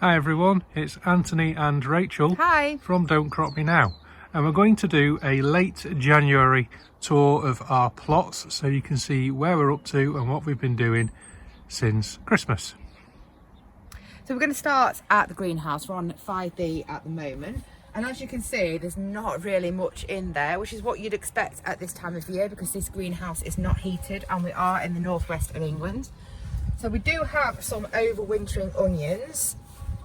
Hi everyone, it's Anthony and Rachel. Hi. From Don't Crop Me Now, and we're going to do a late January tour of our plots so you can see where we're up to and what we've been doing since Christmas. So we're going to start at the greenhouse. We're on 5B at the moment, and as you can see there's not really much in there, which is what you'd expect at this time of year because this greenhouse is not heated and we are in the northwest of England. So we do have some overwintering onions.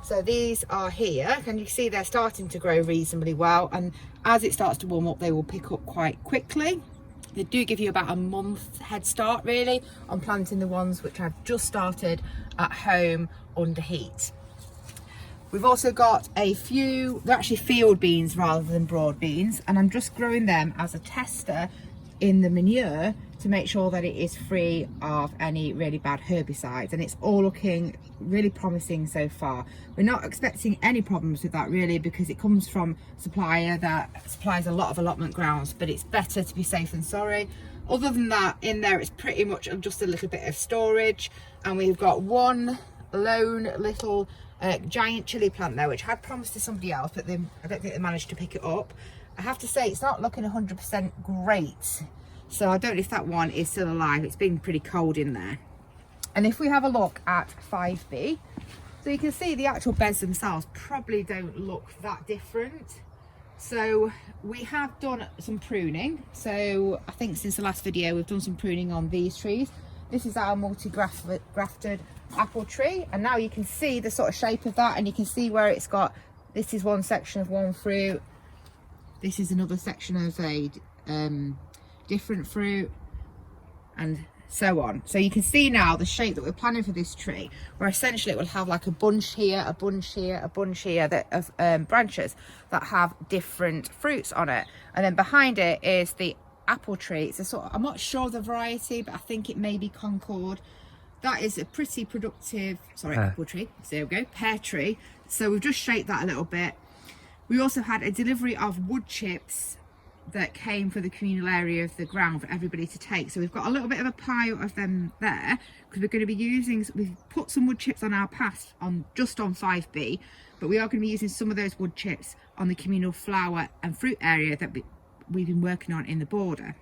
So these are here, and you can see they're starting to grow reasonably well, and as it starts to warm up they will pick up quite quickly. They do give you about a month head start really on planting the ones which I've just started at home under heat. We've also got a few, they're actually field beans rather than broad beans, and I'm just growing them as a tester in the manure to make sure that it is free of any really bad herbicides, and it's all looking really promising so far. We're not expecting any problems with that really because it comes from a supplier that supplies a lot of allotment grounds, but it's better to be safe than sorry. Other than that, in there it's pretty much just a little bit of storage, and we've got one lone little giant chili plant there which I had promised to somebody else, but I don't think they managed to pick it up. I have to say it's not looking 100% great, so I don't know if that one is still alive. It's been pretty cold in there. And if we have a look at 5B, so you can see the actual beds themselves probably don't look that different. So we have done some pruning. So I think since the last video we've done some pruning on these trees. This is our multi-grafted apple tree, and now you can see the sort of shape of that, and you can see where it's got, this is one section of one fruit, this is another section of a different fruit, and so on. So you can see now the shape that we're planning for this tree, where essentially it will have like a bunch here, a bunch here, a bunch here of branches that have different fruits on it, and then behind it is the apple tree. It's a sort of, I'm not sure of the variety, but I think it may be Concord. That is a pretty productive, apple tree. So there we go, pear tree. So we've just shaped that a little bit. We also had a delivery of wood chips that came for the communal area of the ground for everybody to take. So we've got a little bit of a pile of them there because we're going to be using, we've put some wood chips on our path just on 5B, but we are going to be using some of those wood chips on the communal flower and fruit area that we've been working on in the border.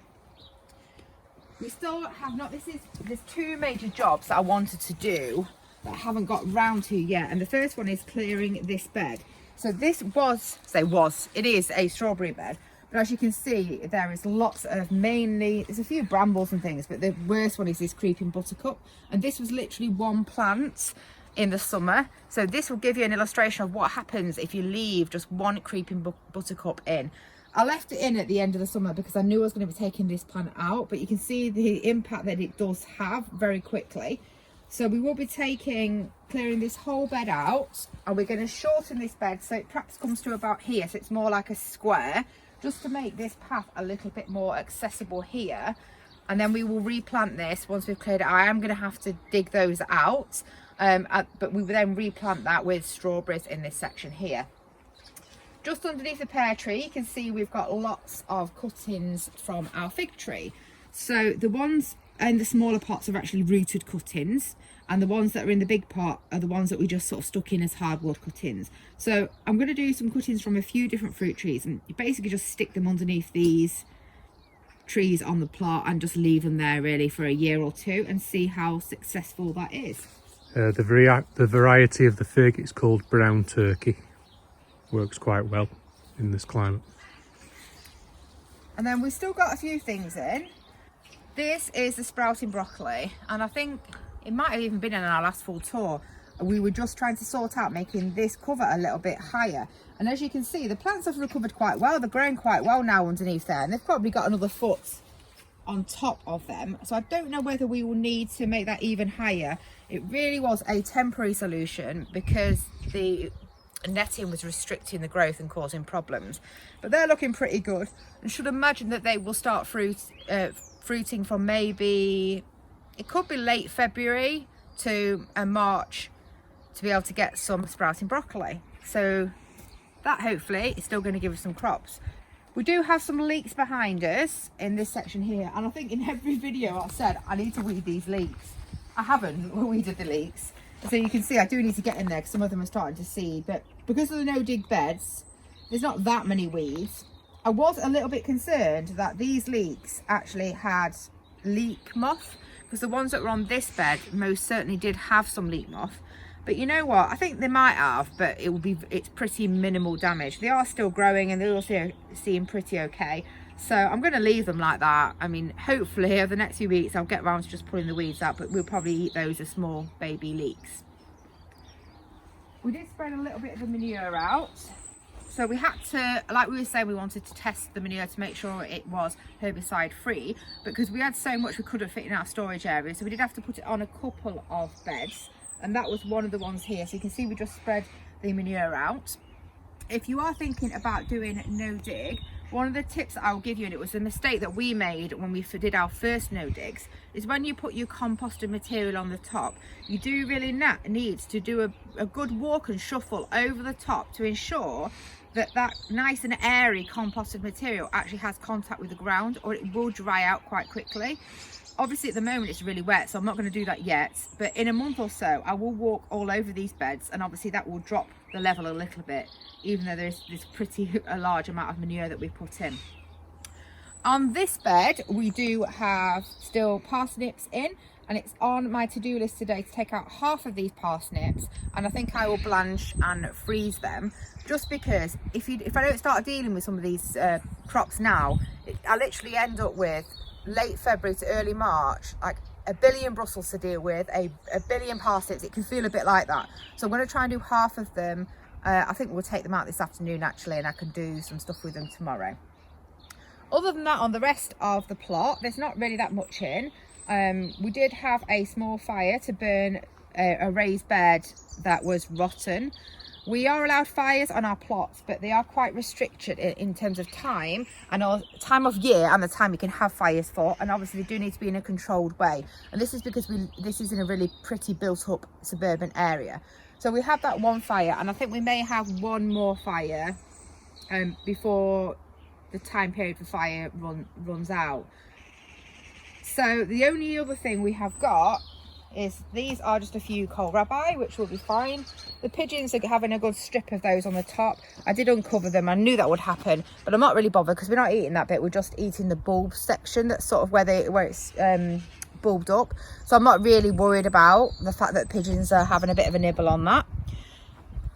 We still have not, there's two major jobs that I wanted to do that I haven't got round to yet, and the first one is clearing this bed. So this it is a strawberry bed, but as you can see there is lots of, mainly there's a few brambles and things, but the worst one is this creeping buttercup, and this was literally one plant in the summer. So this will give you an illustration of what happens if you leave just one creeping buttercup in. I left it in at the end of the summer because I knew I was going to be taking this plant out, but you can see the impact that it does have very quickly. So we will be clearing this whole bed out, and we're going to shorten this bed so it perhaps comes to about here, so it's more like a square, just to make this path a little bit more accessible here. And then we will replant this once we've cleared it. I am going to have to dig those out, but we will then replant that with strawberries in this section here. Just underneath the pear tree, you can see we've got lots of cuttings from our fig tree. So the ones in the smaller pots are actually rooted cuttings, and the ones that are in the big pot are the ones that we just sort of stuck in as hardwood cuttings. So I'm going to do some cuttings from a few different fruit trees, and you basically just stick them underneath these trees on the plot and just leave them there really for a year or two and see how successful that is. The variety of the fig is called brown turkey. Works quite well in this climate. And then we've still got a few things in. This is the sprouting broccoli, and I think it might have even been in our last full tour. We were just trying to sort out making this cover a little bit higher, and as you can see the plants have recovered quite well. They're growing quite well now underneath there, and they've probably got another foot on top of them, so I don't know whether we will need to make that even higher. It really was a temporary solution because the netting was restricting the growth and causing problems, but they're looking pretty good, and should imagine that they will start fruiting from maybe, it could be late February to March to be able to get some sprouting broccoli. So that hopefully is still going to give us some crops. We do have some leeks behind us in this section here, and I think in every video I've said I need to weed these leeks. I haven't weeded the leeks. So you can see I do need to get in there because some of them are starting to seed, but because of the no dig beds, there's not that many weeds. I was a little bit concerned that these leeks actually had leek moth, because the ones that were on this bed most certainly did have some leek moth. But you know what, I think they might have, but it's pretty minimal damage. They are still growing and they're also seem pretty okay. So I'm going to leave them like that. I mean, hopefully over the next few weeks I'll get around to just pulling the weeds out, but we'll probably eat those as small baby leeks. We did spread a little bit of the manure out. So we had to, like we were saying, we wanted to test the manure to make sure it was herbicide free, because we had so much we couldn't fit in our storage area. So we did have to put it on a couple of beds, and that was one of the ones here. So you can see we just spread the manure out. If you are thinking about doing no dig, one of the tips that I'll give you, and it was a mistake that we made when we did our first no digs, is when you put your composted material on the top, you do really need to do a good walk and shuffle over the top to ensure that that nice and airy composted material actually has contact with the ground, or it will dry out quite quickly. Obviously at the moment it's really wet, so I'm not going to do that yet, but in a month or so I will walk all over these beds, and obviously that will drop the level a little bit, even though there's this a large amount of manure that we put in. On this bed we do have still parsnips in, and it's on my to-do list today to take out half of these parsnips, and I think I will blanch and freeze them, just because if I don't start dealing with some of these crops now, I literally end up with late February to early March like a billion Brussels to deal with, a billion parsnips. It can feel a bit like that, so I'm going to try and do half of them. I think we'll take them out this afternoon actually, and I can do some stuff with them tomorrow. Other than that, on the rest of the plot there's not really that much in. We did have a small fire to burn a raised bed that was rotten. We are allowed fires on our plots, but they are quite restricted in terms of time and time of year and the time you can have fires for, and obviously they do need to be in a controlled way, and this is because this is in a really pretty built up suburban area. So we have that one fire, and I think we may have one more fire before the time period for fire runs out. So the only other thing we have got is these are just a few kohlrabi, which will be fine. The pigeons are having a good strip of those on the top. I did uncover them, I knew that would happen, but I'm not really bothered because we're not eating that bit, we're just eating the bulb section that's sort of where it's bulbed up. So I'm not really worried about the fact that pigeons are having a bit of a nibble on that.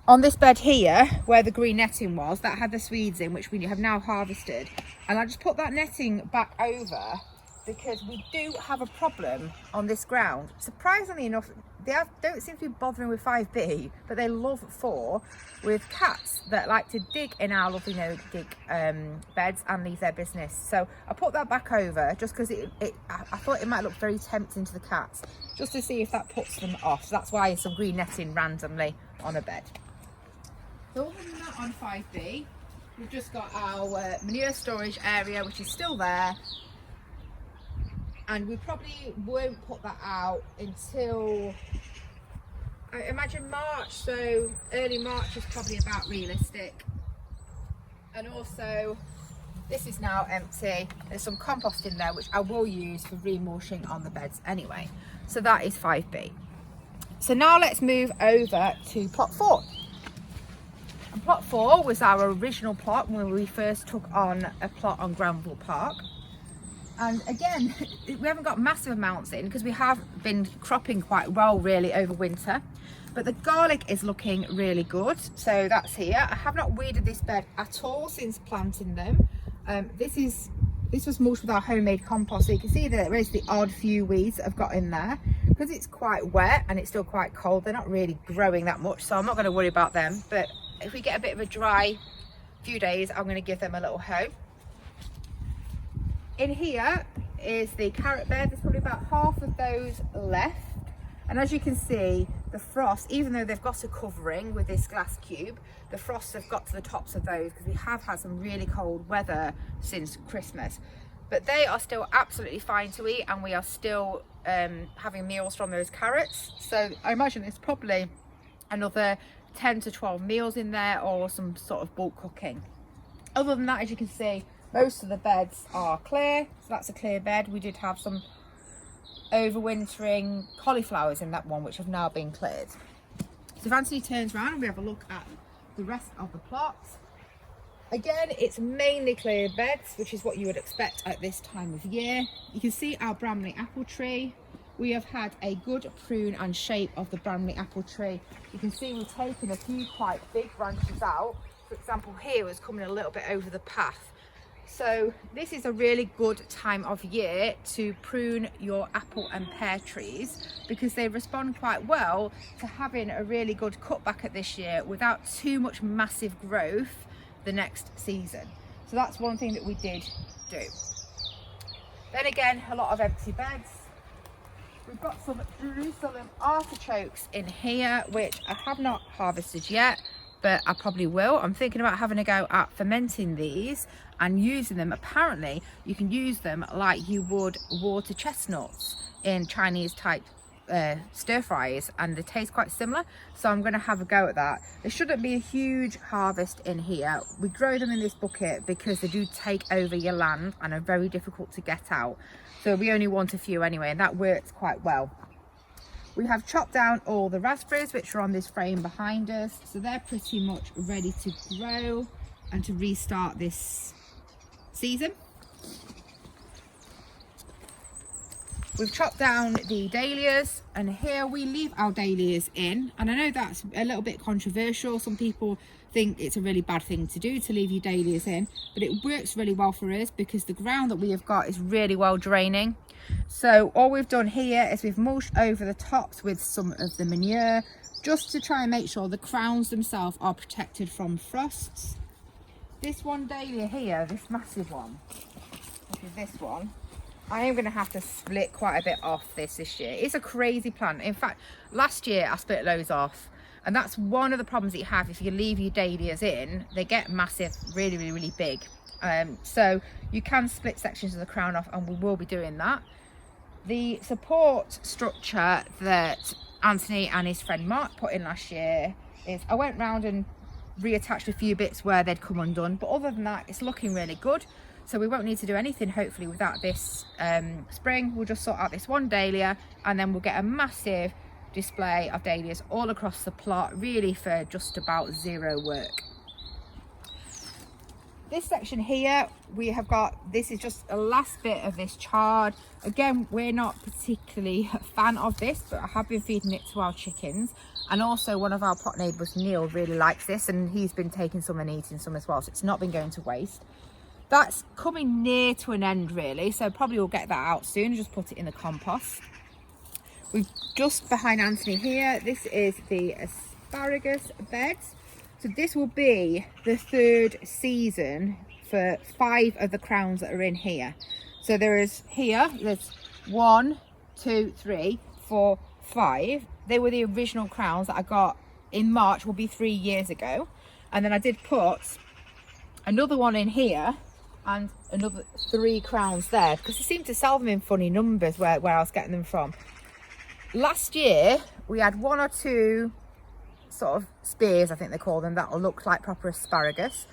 On this bed here, where the green netting was, that had the Swedes in, which we have now harvested, and I just put that netting back over because we do have a problem on this ground. Surprisingly enough, don't seem to be bothering with 5B, but they love 4, with cats that like to dig in our lovely no dig beds and leave their business. So I put that back over just because I thought it might look very tempting to the cats, just to see if that puts them off. So that's why some green netting randomly on a bed. So other than that, on 5B, we've just got our manure storage area, which is still there. And we probably won't put that out until, I imagine, March. So early March is probably about realistic. And also, this is now empty. There's some compost in there, which I will use for remulching on the beds anyway. So that is 5B. So now let's move over to plot 4. And plot 4 was our original plot when we first took on a plot on Granville Park. And again, we haven't got massive amounts in because we have been cropping quite well really over winter, but the garlic is looking really good. So that's here. I have not weeded this bed at all since planting them. This was mulched with our homemade compost, so you can see that there is the odd few weeds that I've got in there. Because it's quite wet and it's still quite cold, they're not really growing that much, so I'm not going to worry about them. But if we get a bit of a dry few days, I'm going to give them a little hoe. In here is the carrot bed. There's probably about half of those left, and as you can see, the frost, even though they've got a covering with this glass cube, the frosts have got to the tops of those because we have had some really cold weather since Christmas. But they are still absolutely fine to eat, and we are still having meals from those carrots. So I imagine there's probably another 10 to 12 meals in there, or some sort of bulk cooking. Other than that, as you can see, most of the beds are clear, so that's a clear bed. We did have some overwintering cauliflowers in that one, which have now been cleared. So if Anthony turns around and we have a look at the rest of the plots, again, it's mainly cleared beds, which is what you would expect at this time of year. You can see our Bramble apple tree. We have had a good prune and shape of the Bramble apple tree. You can see we've taken a few quite big branches out. For example, here was coming a little bit over the path. So this is a really good time of year to prune your apple and pear trees, because they respond quite well to having a really good cutback at this year without too much massive growth the next season. So that's one thing that we did do. Then again, a lot of empty beds. We've got some Jerusalem artichokes in here, which I have not harvested yet, but I probably will. I'm thinking about having a go at fermenting these and using them. Apparently you can use them like you would water chestnuts in Chinese type stir fries, and they taste quite similar, so I'm going to have a go at that. There shouldn't be a huge harvest in here. We grow them in this bucket because they do take over your land and are very difficult to get out, so we only want a few anyway, and that works quite well. We have chopped down all the raspberries which are on this frame behind us, so they're pretty much ready to grow and to restart this season. We've chopped down the dahlias, and here we leave our dahlias in, and I know that's a little bit controversial. Some people think it's a really bad thing to do, to leave your dahlias in, but it works really well for us because the ground that we have got is really well draining. So all we've done here is we've mulched over the tops with some of the manure, just to try and make sure the crowns themselves are protected from frosts. This one dahlia here, this massive one, which is this one, I am going to have to split quite a bit off this year. It's a crazy plant. In fact, last year I split loads off, and that's one of the problems that you have if you leave your dahlias in. They get massive, really big. So you can split sections of the crown off, and we will be doing that. The support structure that Anthony and his friend Mark put in last year is, I went round and reattached a few bits where they'd come undone, but other than that it's looking really good. So we won't need to do anything hopefully with that this spring. We'll just sort out this one dahlia, and then we'll get a massive display of dahlias all across the plot, really for just about zero work. This section here, we have got, this is just a last bit of this chard. Again, we're not particularly a fan of this, but I have been feeding it to our chickens. And also one of our plot neighbours, Neil, really likes this, and he's been taking some and eating some as well, so it's not been going to waste. That's coming near to an end really, so probably we'll get that out soon and just put it in the compost. We've just behind Anthony here, this is the asparagus beds. So this will be the third season for 5 of the crowns that are in here. So there is here, there's 1, 2, 3, 4, 5. They were the original crowns that I got in March, will be 3 years ago. And then I did put another one in here and another 3 crowns there, because they seem to sell them in funny numbers where I was getting them from. Last year we had 1 or 2 sort of spears, I think they call them, that will look like proper asparagus.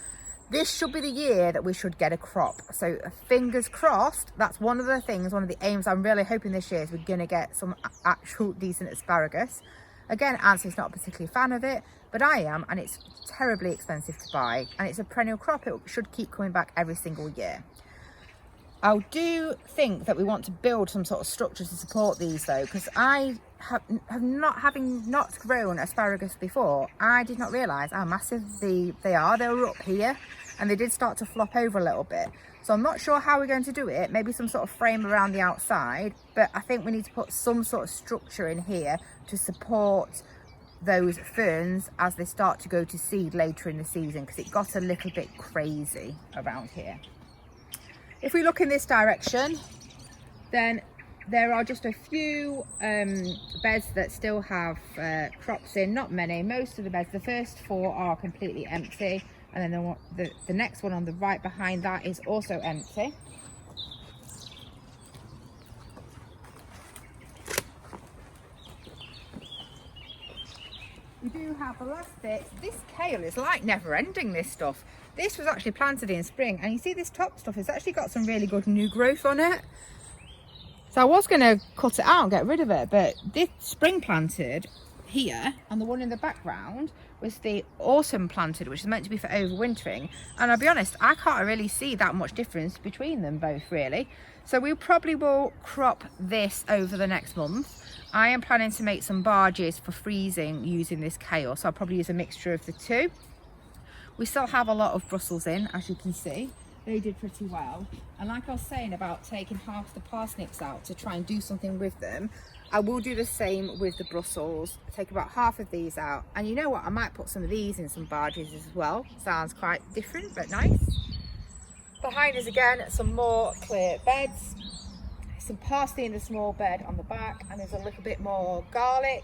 This should be the year that we should get a crop, so fingers crossed. That's one of the things, one of the aims I'm really hoping this year is we're going to get some actual decent asparagus. Again, Anthony's not particularly a fan of it, but I am, and it's terribly expensive to buy, and it's a perennial crop. It should keep coming back every single year. I do think that we want to build some sort of structure to support these though, because I having not grown asparagus before, I did not realise how massive they are. They were up here and they did start to flop over a little bit. So I'm not sure how we're going to do it, maybe some sort of frame around the outside, but I think we need to put some sort of structure in here to support those ferns as they start to go to seed later in the season, because it got a little bit crazy around here. If we look in this direction, then there are just a few beds that still have crops in, not many. Most of the beds, the first 4 are completely empty, and then the next one on the right behind that is also empty. We do have the last bit. This kale is like never ending, this stuff. This was actually planted in spring, and you see this top stuff has actually got some really good new growth on it. So I was going to cut it out and get rid of it, but this spring planted here and the one in the background was the autumn planted, which is meant to be for overwintering. And I'll be honest, I can't really see that much difference between them both really. So we probably will crop this over the next month. I am planning to make some barges for freezing using this kale, so I'll probably use a mixture of the two. We still have a lot of Brussels in, as you can see. They did pretty well. And like I was saying about taking half the parsnips out to try and do something with them, I will do the same with the Brussels. Take about half of these out. And you know what? I might put some of these in some barges as well. Sounds quite different, but nice. Behind us again, some more clear beds. Some parsley in the small bed on the back, and there's a little bit more garlic,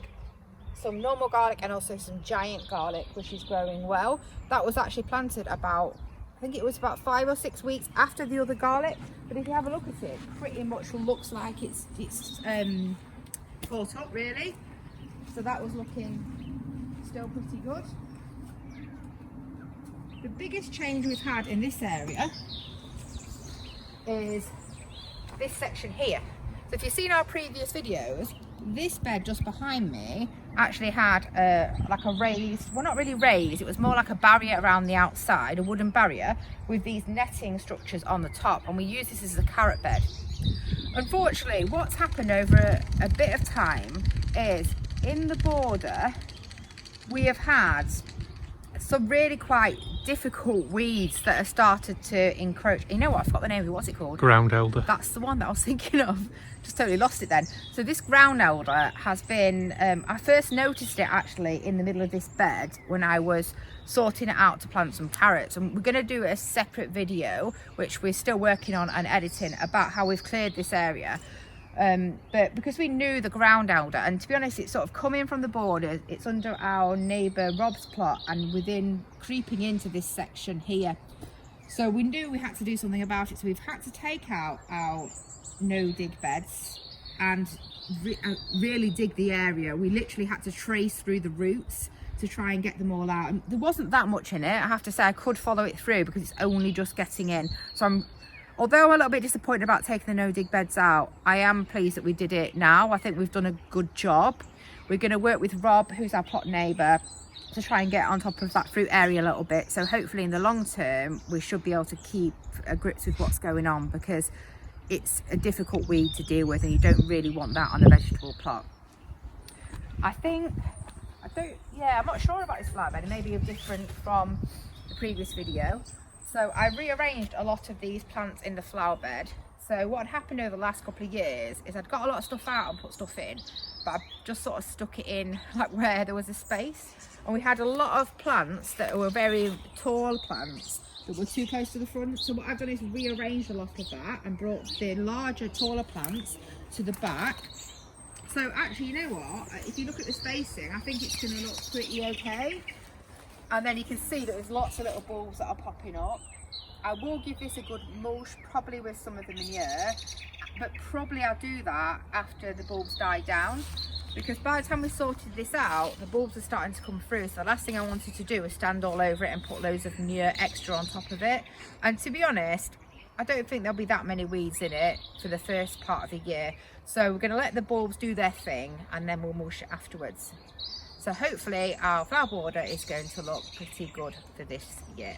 some normal garlic, and also some giant garlic, which is growing well. That was actually planted about, I think it was about 5 or 6 weeks after the other garlic. But if you have a look at it, pretty much looks like it's caught up really. So that was looking still pretty good. The biggest change we've had in this area is this section here. So if you've seen our previous videos, this bed just behind me actually had like a raised, well not really raised, it was more like a barrier around the outside, a wooden barrier with these netting structures on the top, and we use this as a carrot bed. Unfortunately, what's happened over a bit of time is in the border we have had some really quite difficult weeds that have started to encroach. You know what, I forgot the name of it, what's it called? Ground elder. That's the one that I was thinking of. Just totally lost it then. So this ground elder has been, I first noticed it actually in the middle of this bed when I was sorting it out to plant some carrots. And we're going to do a separate video, which we're still working on and editing, about how we've cleared this area. But because we knew the ground elder, and to be honest, it's sort of coming from the border, it's under our neighbour Rob's plot and within creeping into this section here. So we knew we had to do something about it. So we've had to take out our no dig beds and really dig the area. We literally had to trace through the roots to try and get them all out. And there wasn't that much in it. I have to say I could follow it through because it's only just getting in. So although I'm a little bit disappointed about taking the no-dig beds out, I am pleased that we did it now. I think we've done a good job. We're going to work with Rob, who's our plot neighbour, to try and get on top of that fruit area a little bit. So hopefully in the long term, we should be able to keep a grips with what's going on, because it's a difficult weed to deal with and you don't really want that on a vegetable plot. I'm not sure about this flower bed. It may be different from the previous video. So I rearranged a lot of these plants in the flower bed. So what had happened over the last couple of years is I'd got a lot of stuff out and put stuff in, but I just sort of stuck it in like where there was a space. And we had a lot of plants that were very tall plants that were too close to the front. So what I've done is rearranged a lot of that and brought the larger, taller plants to the back. So actually, you know what? If you look at the spacing, I think it's going to look pretty okay. And then you can see that there's lots of little bulbs that are popping up. I will give this a good mulch, probably with some of the manure, but probably I'll do that after the bulbs die down, because by the time we sorted this out, the bulbs are starting to come through. So the last thing I wanted to do was stand all over it and put loads of manure extra on top of it. And to be honest, I don't think there'll be that many weeds in it for the first part of the year. So we're going to let the bulbs do their thing and then we'll mulch it afterwards. So hopefully our flower border is going to look pretty good for this year.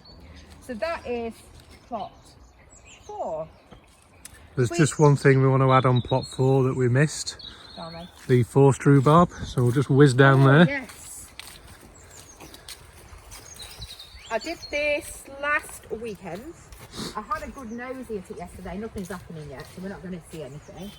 So that is plot 4. There's just one thing we want to add on plot 4 that we missed. Sorry. The forced rhubarb. So we'll just whiz down there. Yes. I did this last weekend. I had a good nosy at it yesterday. Nothing's happening yet, so we're not going to see anything.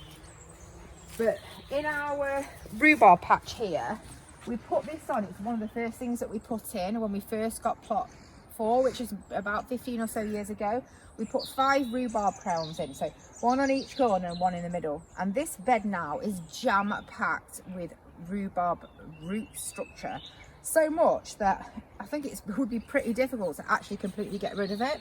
But in our rhubarb patch here, we put this on. It's one of the first things that we put in when we first got plot 4, which is about 15 or so years ago. We put 5 rhubarb crowns in, so 1 on each corner and 1 in the middle. And this bed now is jam-packed with rhubarb root structure. So much that I think it would be pretty difficult to actually completely get rid of it.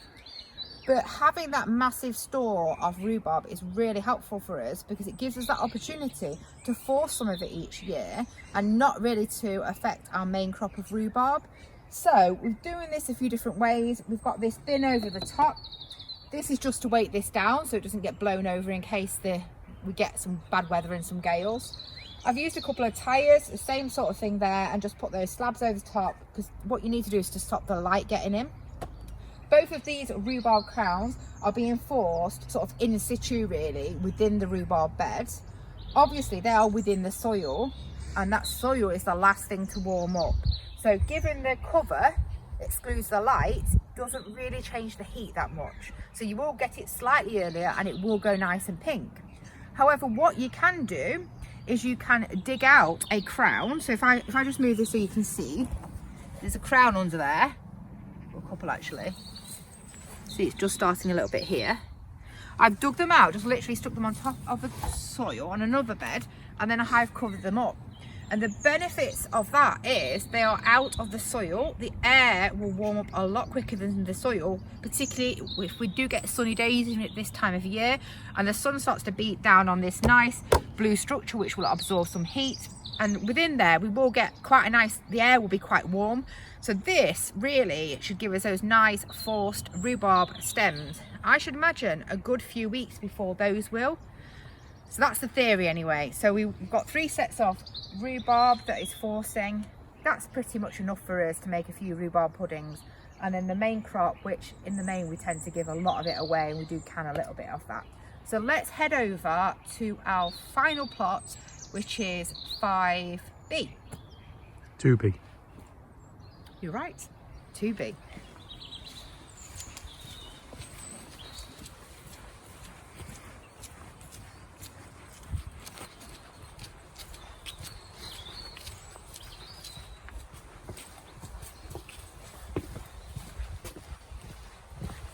But having that massive store of rhubarb is really helpful for us, because it gives us that opportunity to force some of it each year and not really to affect our main crop of rhubarb. So we're doing this a few different ways. We've got this bin over the top. This is just to weight this down so it doesn't get blown over in case the we get some bad weather and some gales. I've used a couple of tyres, the same sort of thing there, and just put those slabs over the top, because what you need to do is to stop the light getting in. Both of these rhubarb crowns are being forced sort of in situ really within the rhubarb beds. Obviously they are within the soil, and that soil is the last thing to warm up. So given the cover excludes the light, doesn't really change the heat that much. So you will get it slightly earlier and it will go nice and pink. However, what you can do is you can dig out a crown. So if I just move this so you can see, there's a crown under there, or a couple actually. See, it's just starting a little bit here. I've dug them out, just literally stuck them on top of the soil on another bed, and then I've covered them up. And the benefits of that is they are out of the soil. The air will warm up a lot quicker than the soil, particularly if we do get sunny days at this time of year, and the sun starts to beat down on this nice blue structure, which will absorb some heat. And within there, we will get quite a nice, the air will be quite warm. So this really should give us those nice forced rhubarb stems. I should imagine a good few weeks before those will. So that's the theory anyway. So we've got 3 sets of rhubarb that is forcing. That's pretty much enough for us to make a few rhubarb puddings. And then the main crop, which in the main we tend to give a lot of it away, and we do can a little bit of that. So let's head over to our final plot, which is 5B. 2B. You're right, 2B.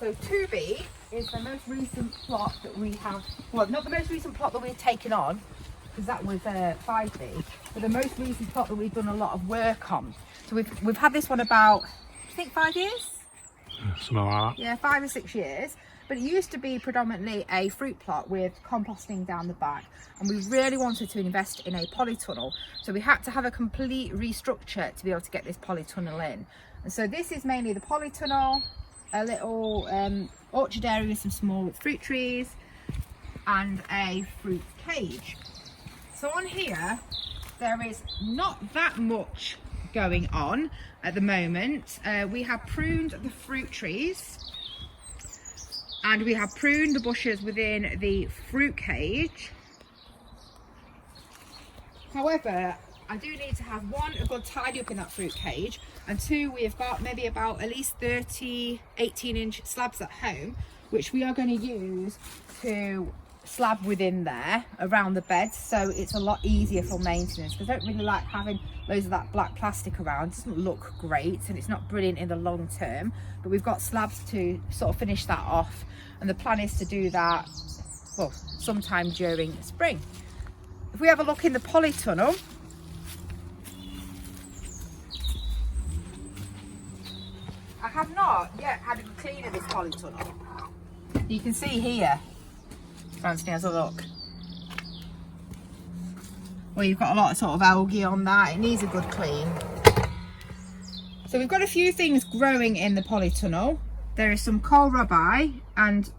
So 2B is the most recent plot that we have, well, not the most recent plot that we've taken on, because that was 5B, but the most recent plot that we've done a lot of work on. So we've had this one about, I think 5 years? Something like that. Yeah, 5 or 6 years. But it used to be predominantly a fruit plot with composting down the back, and we really wanted to invest in a polytunnel. So we had to have a complete restructure to be able to get this polytunnel in. And so this is mainly the polytunnel, a little orchard area with some small fruit trees, and a fruit cage. So on here, there is not that much going on at the moment. We have pruned the fruit trees, and we have pruned the bushes within the fruit cage. However, I do need to have one, a good tidy up in that fruit cage, and 2, we've got maybe about at least 30 18-inch slabs at home, which we are going to use to slab within there around the bed, so it's a lot easier for maintenance, because I don't really like having loads of that black plastic around. It doesn't look great and it's not brilliant in the long term, but we've got slabs to sort of finish that off, and the plan is to do that, well, sometime during spring. If we have a look in the polytunnel, I have not yet had a clean of this polytunnel. You can see here, Anthony has a look. Well, you've got a lot of sort of algae on that. It needs a good clean. So we've got a few things growing in the polytunnel. There is some kohlrabi, and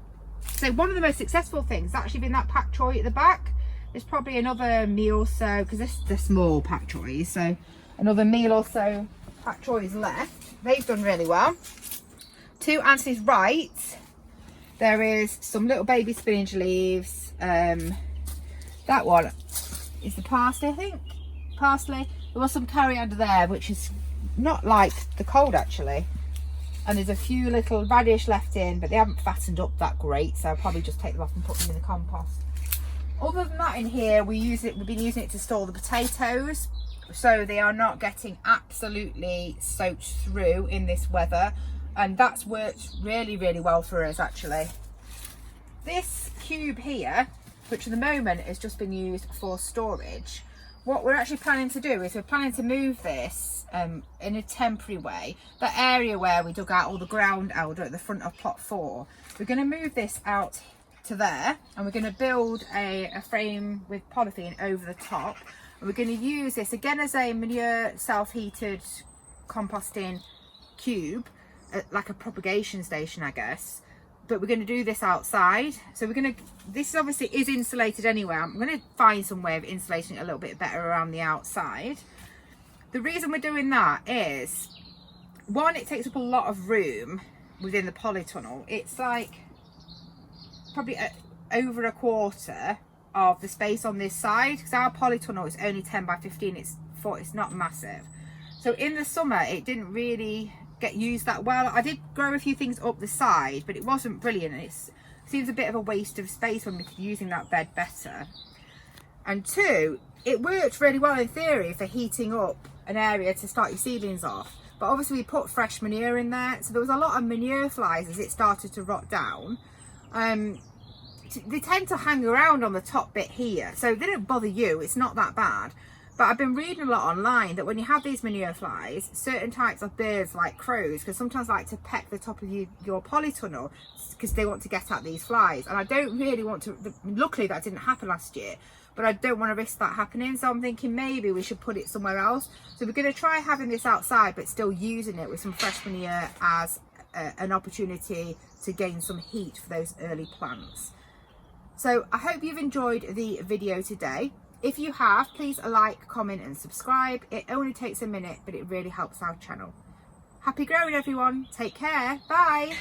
so one of the most successful things has actually been that pak choi at the back. There's probably another meal or so, because this is the small pak choys, so another meal or so pak choys left. They've done really well. To Anthony's right, there is some little baby spinach leaves. That one is the parsley, I think. Parsley. There was some coriander there, which is not like the cold actually. And there's a few little radish left in, but they haven't fattened up that great, so I'll probably just take them off and put them in the compost. Other than that, in here we've been using it to store the potatoes, so they are not getting absolutely soaked through in this weather, and that's worked really, really well for us actually. This cube here, which at the moment has just been used for storage, what we're actually planning to do is we're planning to move this in a temporary way. The area where we dug out all the ground elder at the front of plot 4, we're going to move this out to there, and we're going to build a frame with polythene over the top, and we're going to use this again as a manure self-heated composting cube, like a propagation station I guess, but we're going to do this outside. So this obviously is insulated anyway. I'm going to find some way of insulating it a little bit better around the outside. The reason we're doing that is, one, it takes up a lot of room within the polytunnel. It's like probably over a quarter of the space on this side, because our polytunnel is only 10 by 15. It's not massive. So in the summer it didn't really get used that well. I did grow a few things up the side, but it wasn't brilliant, and it seems a bit of a waste of space when we could be using that bed better. And two, it worked really well in theory for heating up an area to start your seedlings off, but obviously we put fresh manure in there, so there was a lot of manure flies as it started to rot down. They tend to hang around on the top bit here, so they don't bother you, it's not that bad. But I've been reading a lot online that when you have these manure flies, certain types of birds like crows can sometimes like to peck the top of your polytunnel because they want to get at these flies. And I don't really want to, luckily that didn't happen last year, but I don't want to risk that happening. So I'm thinking maybe we should put it somewhere else. So we're going to try having this outside, but still using it with some fresh manure as an opportunity to gain some heat for those early plants. So I hope you've enjoyed the video today. If you have, please like, comment and subscribe. It only takes a minute, but it really helps our channel. Happy growing everyone. Take care. Bye.